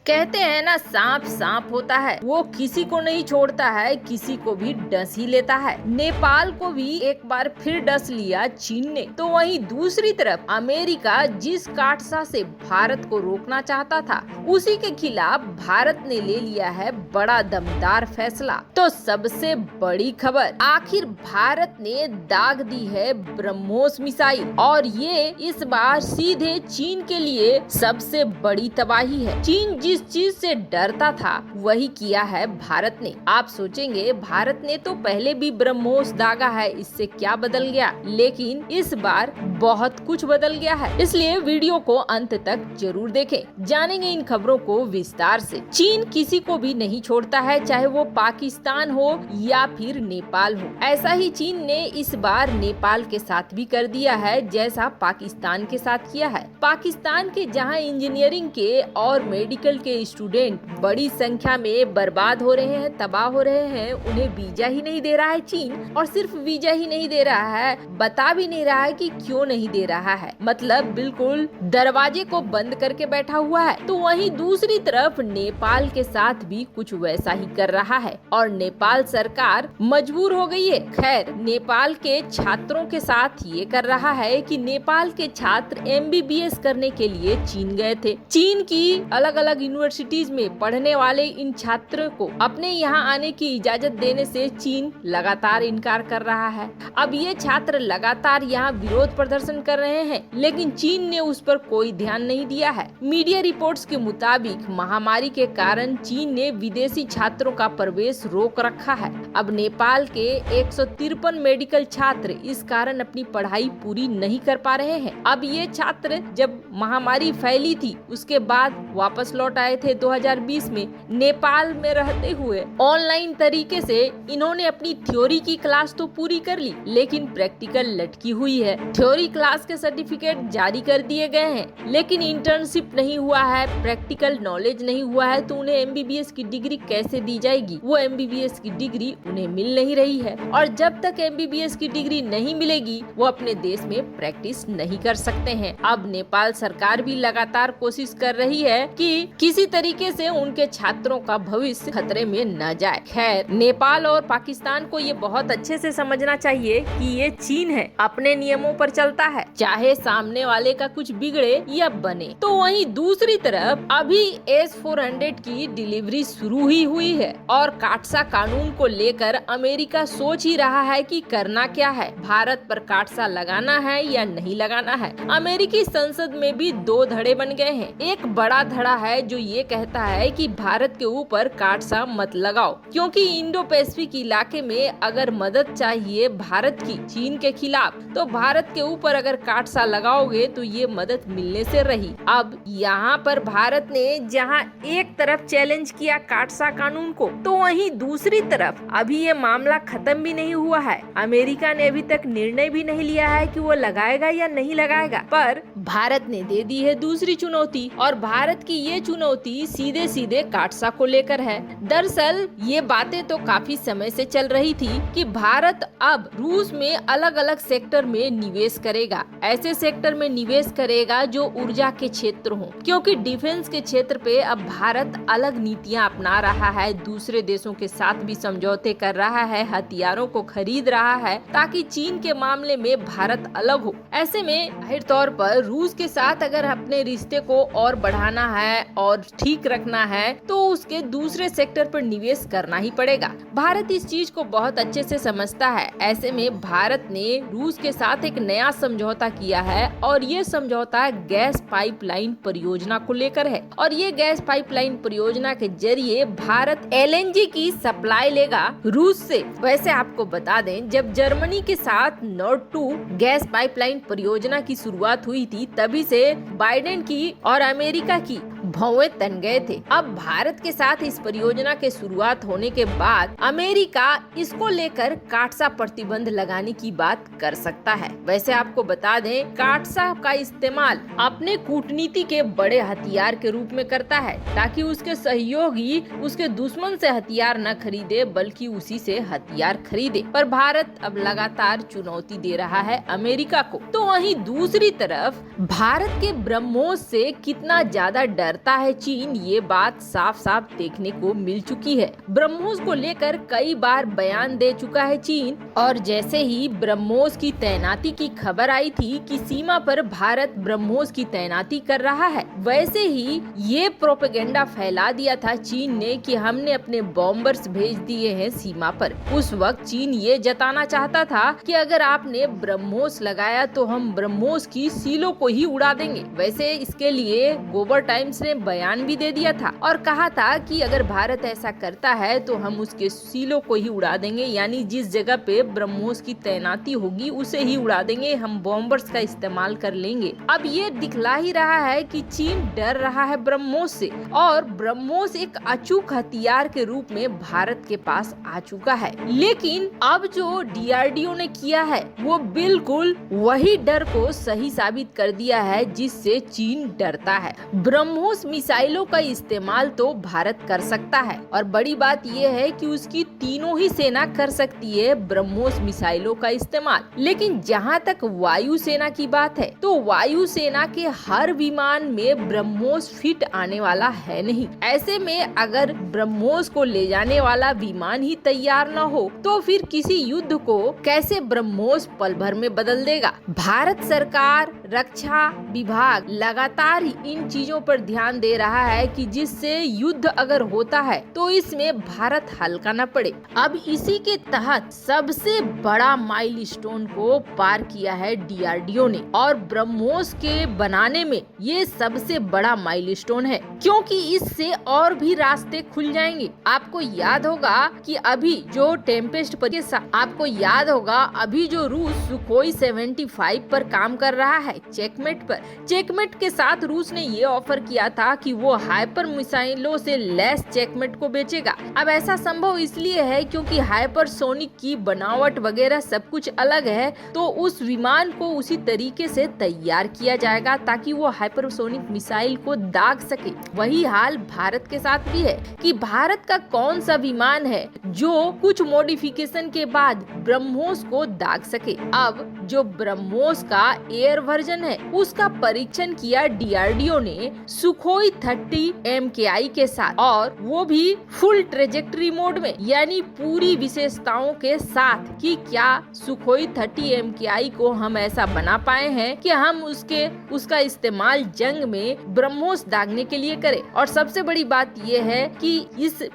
कहते हैं ना, सांप सांप होता है, वो किसी को नहीं छोड़ता है, किसी को भी डस ही लेता है। नेपाल को भी एक बार फिर डस लिया चीन ने। तो वहीं दूसरी तरफ अमेरिका जिस काटसा से भारत को रोकना चाहता था, उसी के खिलाफ भारत ने ले लिया है बड़ा दमदार फैसला। तो सबसे बड़ी खबर, आखिर भारत ने दाग दी है ब्रह्मोस मिसाइल, और ये इस बार सीधे चीन के लिए सबसे बड़ी तबाही है। चीन जिस चीज से डरता था वही किया है भारत ने। आप सोचेंगे भारत ने तो पहले भी ब्रह्मोस दागा है, इससे क्या बदल गया? लेकिन इस बार बहुत कुछ बदल गया है, इसलिए वीडियो को अंत तक जरूर देखें। जानेंगे इन खबरों को विस्तार से। चीन किसी को भी नहीं छोड़ता है, चाहे वो पाकिस्तान हो या फिर नेपाल हो। ऐसा ही चीन ने इस बार नेपाल के साथ भी कर दिया है, जैसा पाकिस्तान के साथ किया है। पाकिस्तान के जहां इंजीनियरिंग के और मेडिकल के स्टूडेंट बड़ी संख्या में बर्बाद हो रहे हैं, तबाह हो रहे हैं, उन्हें वीजा ही नहीं दे रहा है चीन। और सिर्फ वीजा ही नहीं दे रहा है, बता भी नहीं रहा है कि क्यों नहीं दे रहा है। मतलब बिल्कुल दरवाजे को बंद करके बैठा हुआ है। तो वहीं दूसरी तरफ नेपाल के साथ भी कुछ वैसा ही कर रहा है, और नेपाल सरकार मजबूर हो गई है। खैर, नेपाल के छात्रों के साथ ये कर रहा है कि नेपाल के छात्र MBBS करने के लिए चीन गए थे। चीन की अलग अलग यूनिवर्सिटीज में पढ़ने वाले इन छात्रों को अपने यहाँ आने की इजाजत देने से चीन लगातार इनकार कर रहा है। अब ये छात्र लगातार यहाँ विरोध प्रदर्शन कर रहे हैं, लेकिन चीन ने उस पर कोई ध्यान नहीं दिया है। मीडिया रिपोर्ट्स के मुताबिक महामारी के कारण चीन ने विदेशी छात्रों का प्रवेश रोक रखा है। अब नेपाल के 153 मेडिकल छात्र इस कारण अपनी पढ़ाई पूरी नहीं कर पा रहे हैं। अब ये छात्र जब महामारी फैली थी उसके बाद वापस लौट आए थे 2020 में। नेपाल में रहते हुए ऑनलाइन तरीके से इन्होंने अपनी थ्योरी की क्लास तो पूरी कर ली, लेकिन प्रैक्टिकल लटकी हुई है। थ्योरी क्लास के सर्टिफिकेट जारी कर दिए गए हैं, लेकिन इंटर्नशिप नहीं हुआ है, प्रैक्टिकल नॉलेज नहीं हुआ है, तो उन्हें MBBS की डिग्री कैसे दी जाएगी? वो MBBS की डिग्री उन्हें मिल नहीं रही है, और जब तक MBBS की डिग्री नहीं मिलेगी वो अपने देश में प्रैक्टिस नहीं कर सकते हैं। अब नेपाल सरकार भी लगातार कोशिश कर रही है कि किसी तरीके से उनके छात्रों का भविष्य खतरे में न जाए। खैर, नेपाल और पाकिस्तान को ये बहुत अच्छे से समझना चाहिए कि ये चीन है, अपने नियमों पर चलता है, चाहे सामने वाले का कुछ बिगड़े या बने। तो वहीं दूसरी तरफ अभी S-400 की डिलीवरी शुरू ही हुई है, और काटसा कानून को लेकर अमेरिका सोच ही रहा है कि करना क्या है, भारत पर काटसा लगाना है या नहीं लगाना है। अमेरिकी संसद में भी दो धड़े बन गए हैं। एक बड़ा धड़ा है जो ये कहता है कि भारत के ऊपर काटसा मत लगाओ, क्योंकि इंडो पैसिफिक इलाके में अगर मदद चाहिए भारत की चीन के खिलाफ, तो भारत के ऊपर अगर काटसा लगाओगे तो ये मदद मिलने से रही। अब यहाँ पर भारत ने जहाँ एक तरफ चैलेंज किया काटसा कानून को, तो वहीं दूसरी तरफ अभी ये मामला खत्म भी नहीं हुआ है। अमेरिका ने अभी तक निर्णय भी नहीं लिया है कि वो लगाएगा या नहीं लगाएगा, पर भारत ने दे दी है दूसरी चुनौती, और भारत की ये चुनौती सीधे सीधे काटसा को लेकर है। दरअसल ये बातें तो काफी समय से चल रही थी कि भारत अब रूस में अलग अलग सेक्टर में निवेश करेगा, ऐसे सेक्टर में निवेश करेगा जो ऊर्जा के क्षेत्र हो, क्योंकि डिफेंस के क्षेत्र पे अब भारत अलग नीतियां अपना रहा है, दूसरे देशों के साथ भी समझौते कर रहा है, हथियारों को खरीद रहा है, ताकि चीन के मामले में भारत अलग हो। ऐसे में जाहिर तौर पर रूस के साथ अगर अपने रिश्ते को और बढ़ाना है और ठीक रखना है, तो उसके दूसरे सेक्टर पर निवेश करना ही पड़ेगा। भारत इस चीज को बहुत अच्छे से समझता है। ऐसे में भारत ने रूस के साथ एक नया समझौता किया है, और ये समझौता गैस पाइपलाइन परियोजना को लेकर है। और ये गैस पाइपलाइन परियोजना के जरिए भारत LNG की सप्लाई लेगा रूस से। वैसे आपको बता दें, जब जर्मनी के साथ नॉर्ड 2 गैस पाइपलाइन परियोजना की शुरुआत हुई थी, तभी से बाइडेन की और अमेरिका की भौवें तन गए थे। अब भारत के साथ इस परियोजना के शुरुआत होने के बाद अमेरिका इसको लेकर काटसा प्रतिबंध लगाने की बात कर सकता है। वैसे आपको बता दें, काटसा का इस्तेमाल अपने कूटनीति के बड़े हथियार के रूप में करता है, ताकि उसके सहयोगी उसके दुश्मन से हथियार न खरीदे, बल्कि उसी से हथियार खरीदे। पर भारत अब लगातार चुनौती दे रहा है अमेरिका को। तो वहीं दूसरी तरफ भारत के ब्रह्मोस से कितना ज्यादा डर डरता है चीन, ये बात साफ साफ देखने को मिल चुकी है। ब्रह्मोस को लेकर कई बार बयान दे चुका है चीन, और जैसे ही ब्रह्मोस की तैनाती की खबर आई थी कि सीमा पर भारत ब्रह्मोस की तैनाती कर रहा है, वैसे ही ये प्रोपेगेंडा फैला दिया था चीन ने कि हमने अपने बॉम्बर्स भेज दिए हैं सीमा पर। उस वक्त चीन ये जताना चाहता था कि अगर आपने ब्रह्मोस लगाया तो हम ब्रह्मोस की सीलों को ही उड़ा देंगे। वैसे इसके लिए गोबर टाइम्स ने बयान भी दे दिया था और कहा था कि अगर भारत ऐसा करता है तो हम उसके सीलों को ही उड़ा देंगे, यानी जिस जगह पे ब्रह्मोस की तैनाती होगी उसे ही उड़ा देंगे, हम बॉम्बर्स का इस्तेमाल कर लेंगे। अब ये दिखला ही रहा है कि चीन डर रहा है ब्रह्मोस से, और ब्रह्मोस एक अचूक हथियार के रूप में भारत के पास आ चुका है। लेकिन अब जो DRDO ने किया है वो बिल्कुल वही डर को सही साबित कर दिया है जिससे चीन डरता है। ब्रह्मोस मिसाइलों का इस्तेमाल तो भारत कर सकता है, और बड़ी बात यह है कि उसकी तीनों ही सेना कर सकती है ब्रह्मोस मिसाइलों का इस्तेमाल। लेकिन जहां तक वायु सेना की बात है तो वायु सेना के हर विमान में ब्रह्मोस फिट आने वाला है नहीं। ऐसे में अगर ब्रह्मोस को ले जाने वाला विमान ही तैयार न हो तो फिर किसी युद्ध को कैसे ब्रह्मोस पल भर में बदल देगा। भारत सरकार रक्षा विभाग लगातार इन चीजों पर ध्यान दे रहा है कि जिससे युद्ध अगर होता है तो इसमें भारत हल्का न पड़े। अब इसी के तहत सबसे बड़ा माइलस्टोन को पार किया है DRDO ने, और ब्रह्मोस के बनाने में ये सबसे बड़ा माइलस्टोन है, क्योंकि इससे और भी रास्ते खुल जाएंगे। आपको याद होगा कि अभी जो टेम्पेस्ट पर आपको याद होगा अभी जो रूस सुखोई 75 पर काम कर रहा है चेकमेट के साथ रूस ने ये ऑफर किया था कि वो हाइपर मिसाइलों से लैस चेकमेट को बेचेगा। अब ऐसा संभव इसलिए है क्योंकि हाइपरसोनिक की बनावट वगैरह सब कुछ अलग है, तो उस विमान को उसी तरीके से तैयार किया जाएगा ताकि वो हाइपरसोनिक मिसाइल को दाग सके। वही हाल भारत के साथ भी है कि भारत का कौन सा विमान है जो कुछ मॉडिफिकेशन के बाद ब्रह्मोस को दाग सके। अब जो ब्रह्मोस का एयर वर्जन है उसका परीक्षण किया DRDO ने सुखोई 30 MKI के साथ, और वो भी फुल ट्रेजेक्टरी मोड में, यानी पूरी विशेषताओं के साथ कि क्या सुखोई 30 MKI को हम ऐसा बना पाए हैं कि हम उसका इस्तेमाल जंग में ब्रह्मोस दागने के लिए करें। और सबसे बड़ी बात यह है कि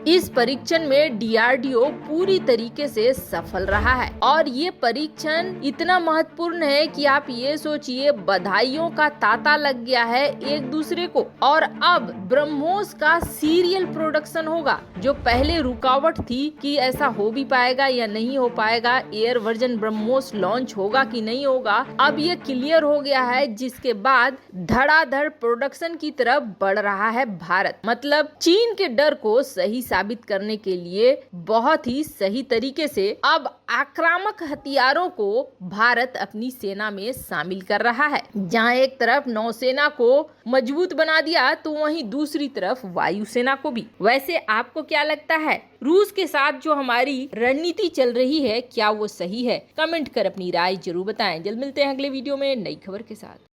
इस परीक्षण में DRDO पूरी तरीके से सफल रहा है, और ये परीक्षण इतना महत्वपूर्ण है कि आप ये सोचिए बधाइयों का तांता लग गया है एक दूसरे को, और अब ब्रह्मोस का सीरियल प्रोडक्शन होगा। जो पहले रुकावट थी कि ऐसा हो भी पाएगा या नहीं हो पाएगा, एयर वर्जन ब्रह्मोस लॉन्च होगा कि नहीं होगा, अब ये क्लियर हो गया है, जिसके बाद धड़ाधड़ प्रोडक्शन की तरफ बढ़ रहा है भारत। मतलब चीन के डर को सही साबित करने के लिए बहुत ही सही तरीके से अब आक्रामक हथियारों को भारत अपनी सेना में शामिल कर रहा है। जहां एक तरफ नौसेना को मजबूत बना दिया तो वहीं दूसरी तरफ वायुसेना को भी। वैसे आपको क्या लगता है, रूस के साथ जो हमारी रणनीति चल रही है क्या वो सही है? कमेंट कर अपनी राय जरूर बताएं। जल्द मिलते हैं अगले वीडियो में नई खबर के साथ।